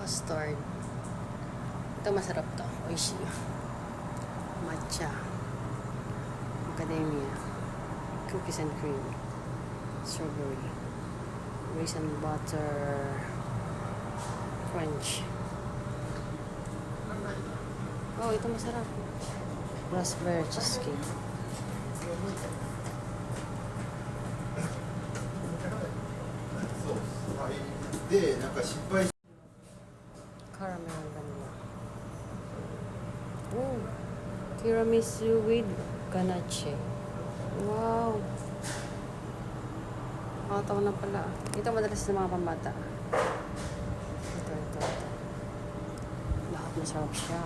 custard. Ito masarap to. Oishi. Matcha. Macadamia. Cookies and cream. Strawberry. Raisin butter. Crunch. Oh, ito masarap. Raspberry cheesecake. Caramel vanilla. Oh, tiramisu with ganache. Wow. Nakatawa na pala. Ito madalas sa mga pambata. Ito. Lahat masarap siya.